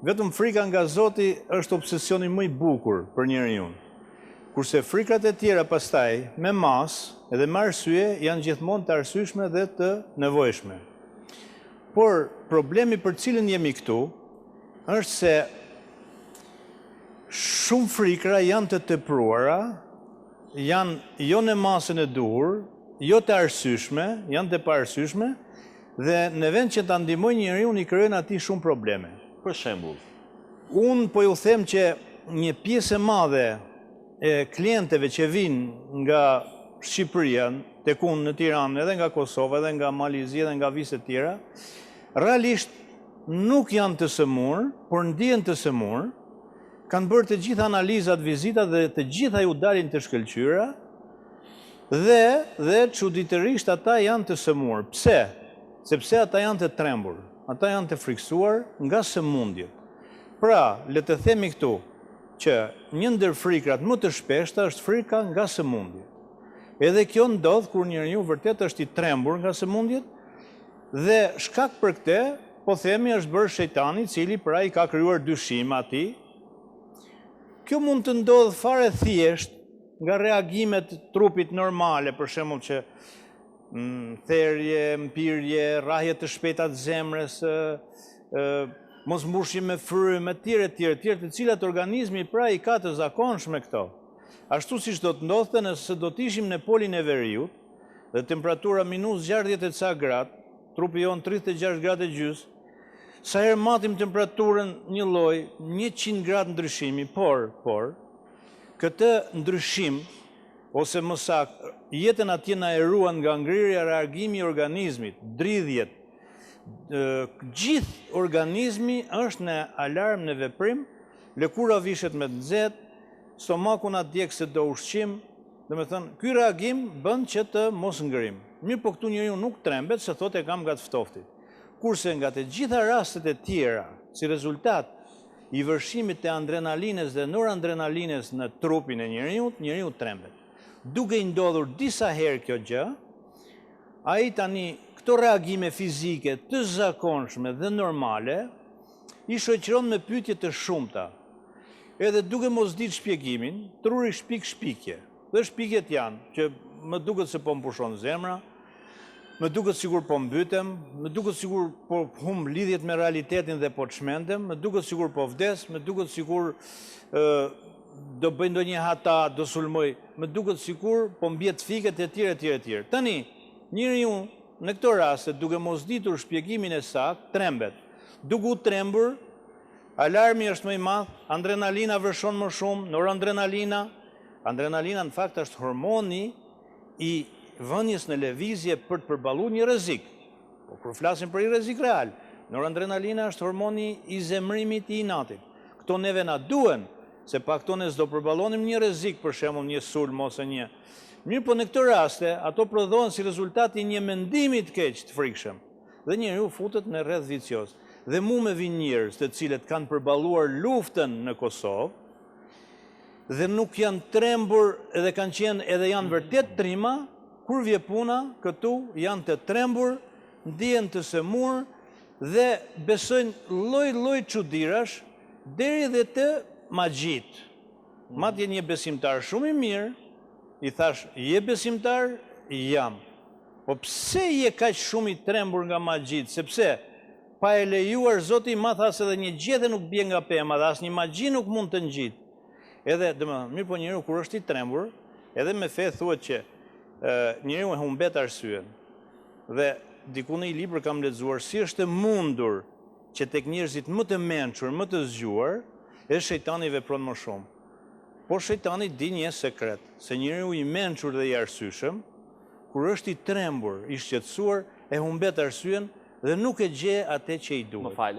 Vetëm frika nga Zoti është obsesioni më i bukur për njeriu. Kurse frikrat e tjera pastaj, me masë edhe me arsye, janë gjithmonë të arsyeshme dhe të nevojshme. Por problemi për cilën jemi këtu është se shumë frikra janë të tepruara, janë jo në masën e duhur, jo të arsyeshme, janë të paarsyeshme, dhe në vend që ta ndihmojnë njeriu i krijojnë atij shumë probleme. Për shembull, unë po ju them që një pjesë e madhe e klientëve që vinë nga Shqipëria, tek unë në Tiranë, edhe nga Kosova, edhe nga Malizia, edhe nga vise të tjera, realisht nuk janë të sëmurë, por ndihen të sëmurë, kanë bërë të gjitha analizat, vizitat dhe të gjitha ju dalin të shkëlqyera, dhe çuditërisht ata janë të sëmurë. Pse? Sepse ata janë të trembur, ata janë të friksuar nga sëmundjet. Pra, le të themi këtu që një ndër frikrat më të shpeshta është frika nga sëmundjet. Edhe kjo ndodh kur njeriu vërtet është i trembur nga sëmundjet dhe shkak për këtë, po themi është bërë shejtani, i cili pra i ka krijuar dyshim atij. Kjo mund të ndodh fare thjesht nga reagimet të trupit normale, për shembull që therrje, mpirje, rrahje të shpejta të zemrës, mos mbushje me frymë, etj, të cilat organizmi pra i ka të zakonshme këto. Ashtu siç do të ndodhte nëse do të ishim në polin e veriut dhe temperatura minus 60 e ca gradë, trupi jon 36 gradë e gjys, sa herë matim temperaturën një lloj, 100 gradë ndryshimi, por këtë ndryshim ose më saktë, jetën atje na e ruan nga ngrirja, reagimi i organizmit, dridhjet. Gjithë organizmi është në alarm, në veprim, lëkura vishet me nxehtë, stomaku na djeg se do ushqim, domethënë ky reagim bën që të mos ngrim. Mirë, po këtu njeriu nuk trembet se thotë e kam nga të ftoftit. Kurse nga të gjitha rastet e tjera, si rezultat i vërshimit të adrenalinës dhe noradrenalinës në trupin e njeriu trembet. Duke i ndodhur disa herë kjo gjë, ai tani këto reagime fizike të zakonshme dhe normale i shoqëron me pyetje të shumta. Edhe duke mos ditë shpjegimin, truri shpik shpikje. Dhe shpikjet janë që më duket se po mpushon zemra, më duket sigur po mbytem, më duket sigur po humb lidhjet me realitetin dhe po çmendem, më duket sigur po vdes, më duket sigur do bëj ndonjë hata, do sulmoj, më duket sigur po mbjet fiket etj. Tani, njeriu në këto raste, duke mos ditur shpjegimin e saktë, trembet. Duke u trembur, alarmi është më i madh, adrenalina vërshon më shumë, noradrenalina. Adrenalina në fakt është hormoni i vënies në lëvizje për të përballuar një rrezik. Po kur flasim për një rrezik real, noradrenalina është hormoni i zemrimit i inatit. Këto neve na duhen, se pa këto ne s'do përballonim një rrezik, për shembull një sulm ose një. Mirë, po në këtë raste, ato prodhohen si rezultati një mendimi të keq, të frikshëm. Dhe njeriu futet në rreth vicioz. Dhe mu me vinë njerëz të cilët kanë përballuar luftën në Kosovë dhe nuk janë trembur edhe kanë qenë edhe janë vërtet trima, kur vje puna, këtu janë të trembur, ndihen të sëmur dhe besojnë lloj çuditërash deri dhe të magjit. Madje një besimtar shumë i mirë i thash, je besimtar? Jam. Po pse je kaq shumë i trembur nga magjit? Sepse pa e lejuar Zoti ma tha se edhe një gjete nuk bie nga pema dhe asnjë magji nuk mund të ngjit. Edhe, mirë, po njeriu kur është i trembur, edhe me fe thuhet që njeriu e humbet arsyen. Dhe diku në një libër kam lexuar si është e mundur që tek njerëzit më të mençur, më të zgjuar, edhe shejtani vepron më shumë. Por shejtani di një sekret, se njeriu i mençur dhe i arsyeshëm, kur është i trembur, i shqetësuar, e humbet arsyen dhe nuk e gje atë që i duhet.